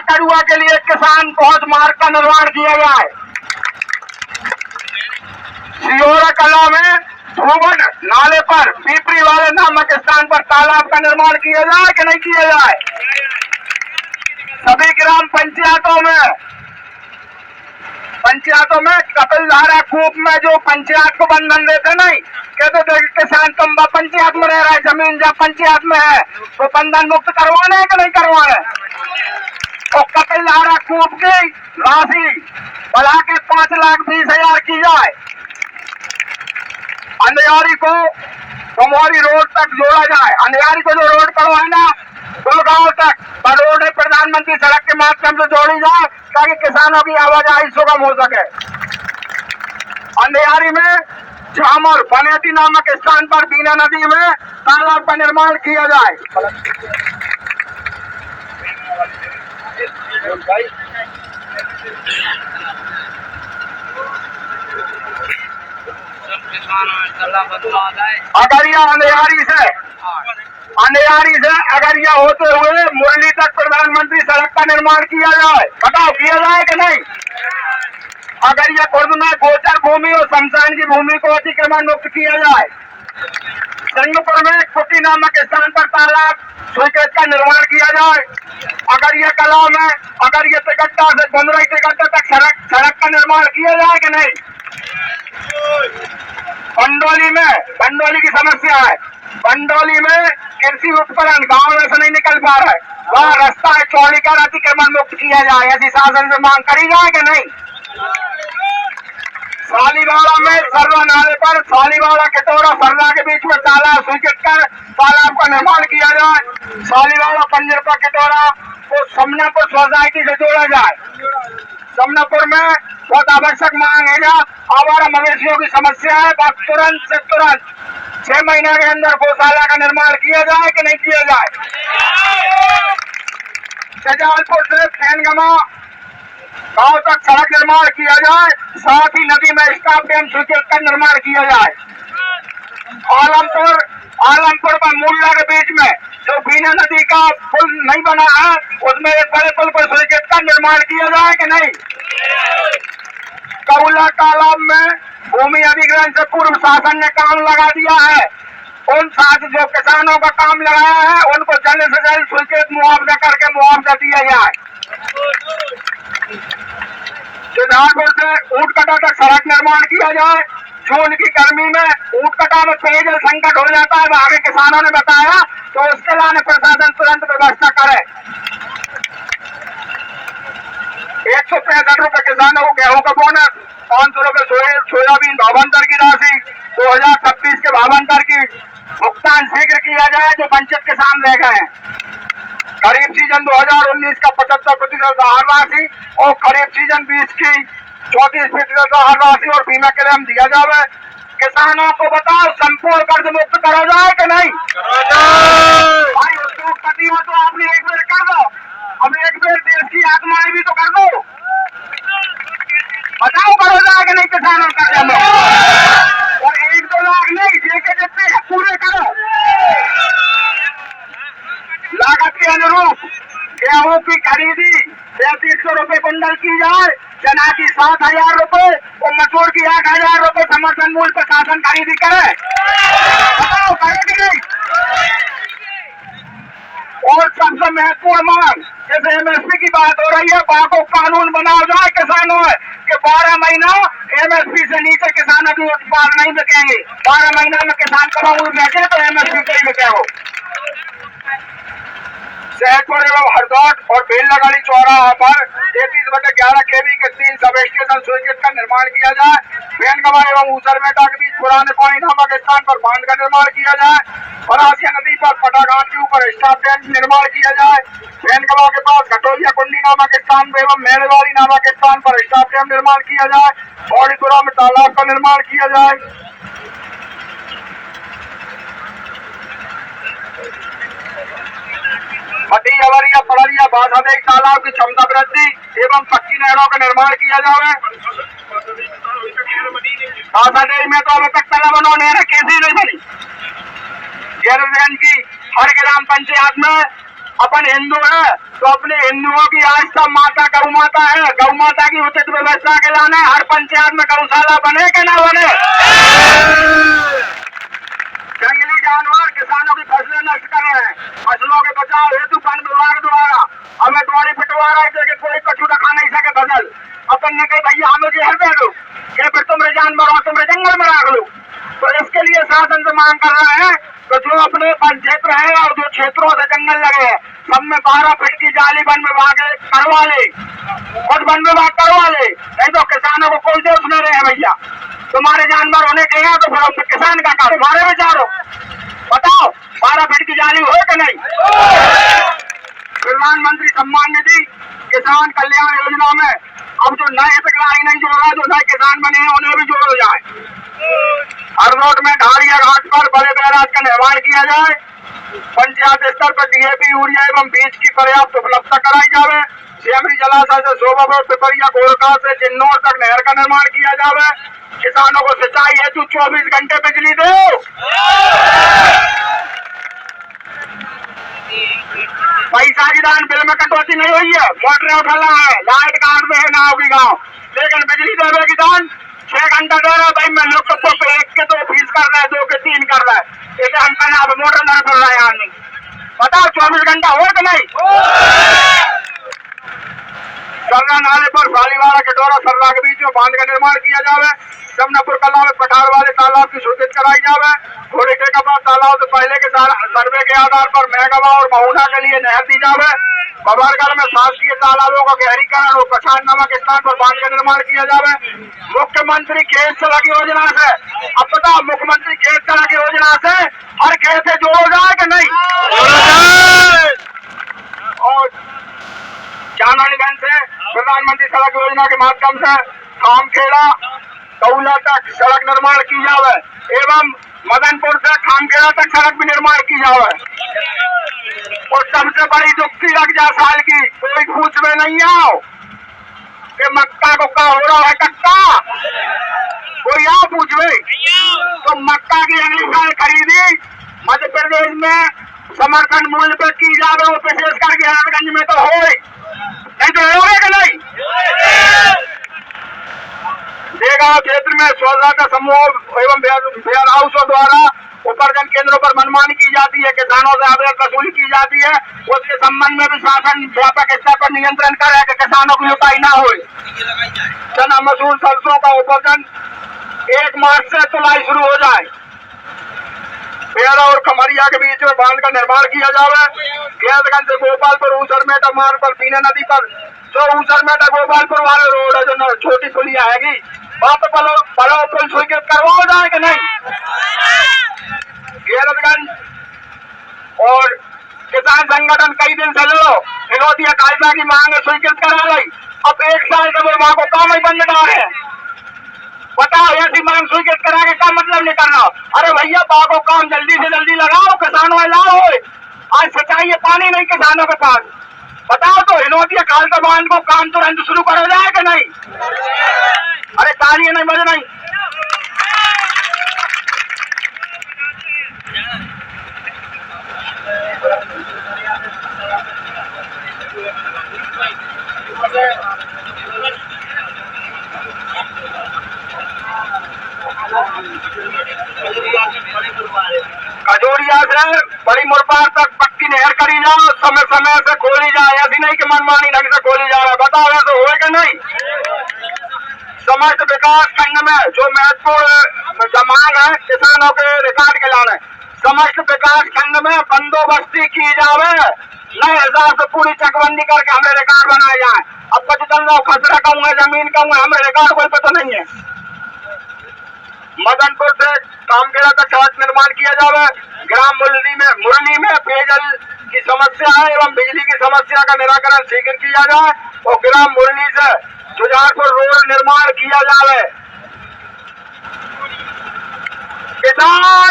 कड़ुआ के लिए किसान पहुंच मार्ग का निर्माण किया जाए। सियोरा कला में धोबन नाले पर पीपरी वाले नामक स्थान पर तालाब का निर्माण किया जाए कि नहीं किया जाए। सभी ग्राम पंचायतों में कपिलधारा कूप में जो पंचायत को बंधन देते नहीं, कहते थे किसान तुम पंचायत में रह रहा है, जमीन जब पंचायत में है तो बंधन मुक्त करवाना है कि नहीं करवाना। तो कपिलधारा कूप की राशि बढ़ा के 5,20,000 की जाए। अंधियारी को कुमारी रोड तक जोड़ा जाए। अंधियारी को जो रोड करवाए ना गुड़गांव तक रोड प्रधानमंत्री सड़क के माध्यम से जोड़ी जाए ताकि किसानों की आवाजाही सुगम हो सके। अंधियारी में झामर बनेती नामक स्थान पर बीना नदी में तालाब का निर्माण किया जाए। अगरिया अंधियारी से अगरिया होते हुए मुरली तक प्रधानमंत्री सड़क का निर्माण किया जाए। बताओ किया जाए कि नहीं। अगरिया खुर्द में गोचर भूमि और शमशान की भूमि को अतिक्रमण मुक्त किया जाए। सिंहपुर में कुटी नामक स्थान पर तालाब स्वीकृत का निर्माण किया जाए। अगरिया कला में अगरिया टिकट्टा से गुंदरई टिकट्टा तक सड़क का निर्माण किया जाए कि नहीं। पंडोली की समस्या है। पंडोली में कृषि उपकरण गांव में से नहीं निकल पा रहा है, वहाँ रास्ता है चौड़ीकर अतिक्रमण मुक्त किया जाए। ऐसी शासन से मांग करी जाए कि नहीं। सालीवाड़ा में सर्रा नाले पर सालीवाड़ा कटोरा सर्रा के बीच में तालाब स्वीकृत कर तालाब का निर्माण किया जाए। सालीवाड़ा पंजरपा कटोरा को समनापुर सोसाइटी से जोड़ा जाए। समनापुर में बहुत आवश्यक मांग है। आवारा मवेशियों की समस्या है, तुरंत से तुरंत 6 महीने के अंदर गौशाला का निर्माण किया जाए कि नहीं किया जाए। शजालपुर से फैनगमा गांव तक सड़क निर्माण किया जाए, साथ ही नदी में स्टॉप डैम स्वीकृत का निर्माण किया जाए। आलमपुर व मुल्ला के बीच में जो बीना नदी का पुल नहीं बना है, उसमें एक बड़े पुल पर स्वीकृत का निर्माण किया जाए कि नहीं। कौला तालाब में भूमि अधिग्रहण से पूर्व शासन ने काम लगा दिया है। उन साथ जो किसानों का काम लगाया है उनको जल्द से जल्द स्वीकृत मुआवजा करके मुआवजा दिया जाए। सिद्धार्थपुर से ऊंटकटा तक सड़क निर्माण किया जाए। जून की गर्मी में ऊंटकटा में पेयजल संकट हो जाता है, आगे किसानों ने बताया, तो उसके लिए प्रशासन तुरंत व्यवस्था करे। 165 रुपए किसानों को गेहूं का बोनस, 500 रुपए सोयाबीन भावांतर की राशि, 2026 के भावांतर की भुगतान शीघ्र किया जाए जो वंचित किसान रह गए हैं। खरीफ सीजन 2019 का 75% आहार राशि और खरीफ सीजन 20 की 34% आहार राशि और बीमा क्लेम दिया जाए। किसानों को बताओ संपूर्ण कर्ज मुक्त करा जाए कि नहीं। भाई उद्योगपति हो तो आपने एक बार कर दो, अब एक बार देश की आत्माएं भी तो कर दो। बताओ करो जाए कि नहीं किसानों का जमा, और 1-2 लाख नहीं जेके जितने हैं पूरे करो। लागत के अनुरूप गेहूं की खरीदी 3300 रुपए कुंटल की जाए, चना की 7,000 रुपए और मसूर की 8,000 रुपए समर्थन मूल्य पर शासन खरीदी करे। बताओ करे कि नहीं। और सबसे महत्वपूर्ण मांग, जैसे एमएसपी की बात हो रही है, वहां को कानून बनाया जाए किसानों कि 12 महीना एमएसपी से नीचे किसान अभी उत्पाद नहीं बिकेंगे। 12 महीना में किसान कमाऊ बेचे तो एमएसपी को ही बिके हो। सहतपुर एवं हरदौट और बेलनगढ़ी चौराहा पर 33/11 kV के 3 सब स्टेशन स्वीकृत का निर्माण किया जाए। फैनगमा एवं ऊसरमेटा के बीच पुराने पानी नामक स्थान पर बांध का निर्माण किया जाए। बरासिया नदी पर पटाघाट के ऊपर स्टॉप डैम निर्माण किया जाए। फैनगमा के पास घटोलिया कुंडी नामक स्थान एवं मेलवाड़ी नामक स्थान पर स्टॉप डैम निर्माण किया जाए। बौड़ीपुरा में तालाब का निर्माण किया जाए। मटी अवरिया पड़रिया बाधादेवी तालाब की क्षमता वृद्धि एवं पक्की नहरों का निर्माण किया जाए। बाधादेवी में तो अभी तक तालाब कैसे नहीं बनी। गैरगंज की हर ग्राम पंचायत में अपन हिंदू है तो अपने हिंदुओं की आस्था माता गौ माता है। गौ माता की उचित व्यवस्था के लाने हर पंचायत में गौशाला बने कि ना बने। जंगली जानवर किसानों की फसलें नष्ट कर रहे हैं। फसलों के बचाव हेतु वन विभाग द्वारा हमें द्वारी पिटवा रहे थे कि कोई कछु रखा नहीं सके फसल। अपन ने कहा भैया हमें जहर दे दो, या फिर तुमरे जानवर हो तुमरे जंगल में रख लो। तो इसके लिए शासन से मांग कर रहे हैं तो जो अपने वन क्षेत्र है और जो क्षेत्रों से जंगल लगे हैं सब में 12 फीट की जाली वन विभाग करवा ले, खुद वन विभाग करवा ले, नहीं तो किसानों को कोई दोष नहीं रहे भैया। तुम्हारे जानवर होने के हैं तो फिर किसान का काम तुम्हारे विचारो बताओ 12 फीट की जाली हो कि नहीं। प्रधानमंत्री सम्मान निधि किसान कल्याण योजना में अब जो नए हितग्राही नहीं जोड़ा, जो नए किसान बने हैं उन्हें भी जोड़ो जाए। हर रोड में ढाड़िया घाट पर बड़े बैराज का निर्माण किया जाए। पंचायत स्तर पर डीएपी यूरिया एवं बीज की पर्याप्त उपलब्धता कराई जाए। सेमरी जलाशय से शोभापुर पिपरिया गोरखा से चिन्नौर तक नहर का निर्माण किया जाए। किसानों को सिंचाई हेतु 24 घंटे बिजली दो। पैसा की दान बिल में कटौती नहीं हुई है, मोटरें उठा है, लाइट काट दे ना होगी गाँव, लेकिन बिजली देवे की दान 6 घंटा दे रहा भाई। मैं लोग तो 1 के 2 फीस कर रहा है, 2 के 3 कर रहा है, इसे हम कहना अब मोटर नहीं फिर रहा है आदमी। बताओ 24 घंटा हो कि नहीं। सर्रा नाले पर सालीवाड़ा कटोरा सर्रा के बीच में बांध का निर्माण किया जावे। जमनापुर कला में पठार वाले तालाब की स्वीकृत कराई जावे। थोड़े के बाद तालाब से पहले के सर्वे के आधार पर मेघवा और महुना के लिए नहर दी जावे। बबरगढ़ में शासकीय तालाबों का गहरीकरण और पठार नामक स्थान पर बांध का निर्माण किया जावे। मुख्यमंत्री खेत सड़क योजना से अब बताओ मुख्यमंत्री खेत सड़क योजना से हर खेत से जोड़ो जाए कि नहीं। और जानालीगंज से प्रधानमंत्री सड़क योजना के माध्यम से खामखेड़ा कौला तक सड़क निर्माण की जावे एवं मदनपुर से खामखेड़ा तक सड़क भी निर्माण की जावे। और सबसे बड़ी दुखी लग जा साल की कोई पूछ में नहीं आओ कि मक्का को क्या हो रहा है कक्का, कोई आओ पूछ में। तो मक्का की अगली साल खरीदी मध्य प्रदेश में समर्थन मूल्य पर की जावे, वो विशेष करके हरगंज में तो हो नहीं तो होगा कि नहीं। देगांव क्षेत्र में स्वसहायता समूह एवं वेयर हाउसों द्वारा उपार्जन केंद्रों पर मनमानी की जाती है, किसानों से अवैध वसूली की जाती है। उसके संबंध में भी शासन व्यापक स्तर पर नियंत्रण करे कि किसानों की लुटाई ना हो। चना मसूर सरसों का उपार्जन 1 मार्च से तुलाई शुरू हो जाए। बेहरा और खमरिया के बीच में बांध का निर्माण किया जावे। गैसगंज से गोपालपुर ऊसरमेटा मार्ग पर बीना नदी पर जो ऊसरमेटा गोपालपुर वाले रोड है जो छोटी पुलिया हैगी वहाँ पे बड़ा पुल स्वीकृत करवाओ जाए कि नहीं। गैसगंज और किसान संगठन कई दिन से लो विरोधी कायदा की मांग स्वीकृत करा ली, अब 1 साल से वो वहाँ को काम ही बंद डाल है। बताओ ऐसी मांग स्वीकृत करा के क्या मतलब नहीं करना। अरे भैया बागो काम जल्दी से जल्दी लगाओ, किसानों में लाओ। आज सिंचाई पानी नहीं किसानों के पास, बताओ तो हिनोतिया काल का बांध को काम तुरंत शुरू करा जाए कि नहीं। अरे ताली नहीं बज नहीं। खजूरिया से बड़ी मुरबार तक पक्की नहर करी जाओ, समय समय से खोली जाए, ऐसी नहीं कि मनमानी ढंग से खोली जा रहा है। बताओ ऐसे होएगा नहीं। समस्त विकास खंड में जो महत्वपूर्ण मांग है किसानों के रिकॉर्ड के लाने, समस्त विकास खंड में बंदोबस्ती की जावे, नए हिसाब से पूरी चकबंदी करके हमें रिकॉर्ड बनाए जाए। अब कुछ चल रहा खसरा कहूँगा जमीन कहूँगा हमें रिकॉर्ड कोई पता नहीं है। मदनपुर से कामखेड़ा तक सड़क निर्माण किया जावे। ग्राम मुरली में पेयजल की समस्या है एवं बिजली की समस्या का निराकरण शीघ्र किया जाए और ग्राम मुरली से जुझारपुर रोड निर्माण किया जावे। किसान